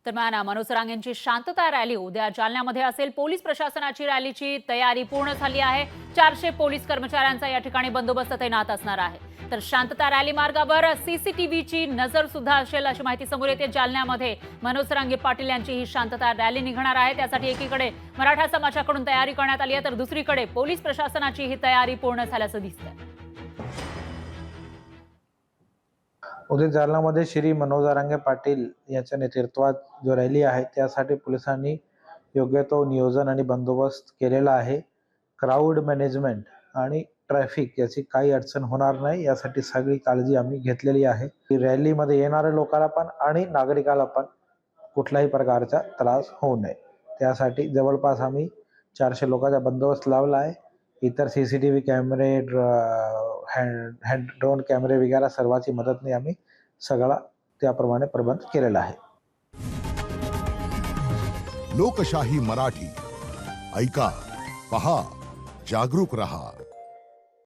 दरम्यान मनोज रांगेंची शांतता रॅली उद्या जालन्यामध्ये असेल। पोलीस प्रशासनाची रॅलीची तयारी पूर्ण झाली आहे। 400 पोलीस कर्मचाऱ्यांचा या ठिकाणी बंदोबस्त तैनात असणार आहे। तर शांतता रॅली मार्गावर सीसीटीव्हीची नजर सुद्धा असेल अशी माहिती समोर येते। जालन्यामध्ये मनोज रांगे पाटील यांची ही शांतता रॅली निघणार आहे। त्यासाठी एकीकडे मराठा समाजाकडून तयारी करण्यात आली आहे, तर दुसरीकडे पोलीस प्रशासनाची ही तयारी पूर्ण झाल्याचं दिसतंय। उद्या जालन्यामध्ये श्री मनोज रांगे पाटील यांच्या नेतृत्वात जो रॅली आहे त्यासाठी पोलिसांनी योग्य तो नियोजन आणि बंदोबस्त केलेला आहे। क्राऊड मॅनेजमेंट आणि ट्रॅफिक याची काही अडचण होणार नाही यासाठी सगळी काळजी आम्ही घेतलेली आहे। रॅलीमध्ये येणाऱ्या लोकांना पण आणि नागरिकाला पण कुठल्याही प्रकारचा त्रास होऊ नये त्यासाठी जवळपास आम्ही 400 लोकांचा बंदोबस्त लावला आहे। इतर सीसीटीव्ही कॅमेरे, ड्रोन कॅमेरे वगैरे सर्वांची मदतने आम्ही सगळा त्याप्रमाणे प्रबंध केलेला आहे। लोकशाही मराठी ऐका, पहा, जागरूक रहा।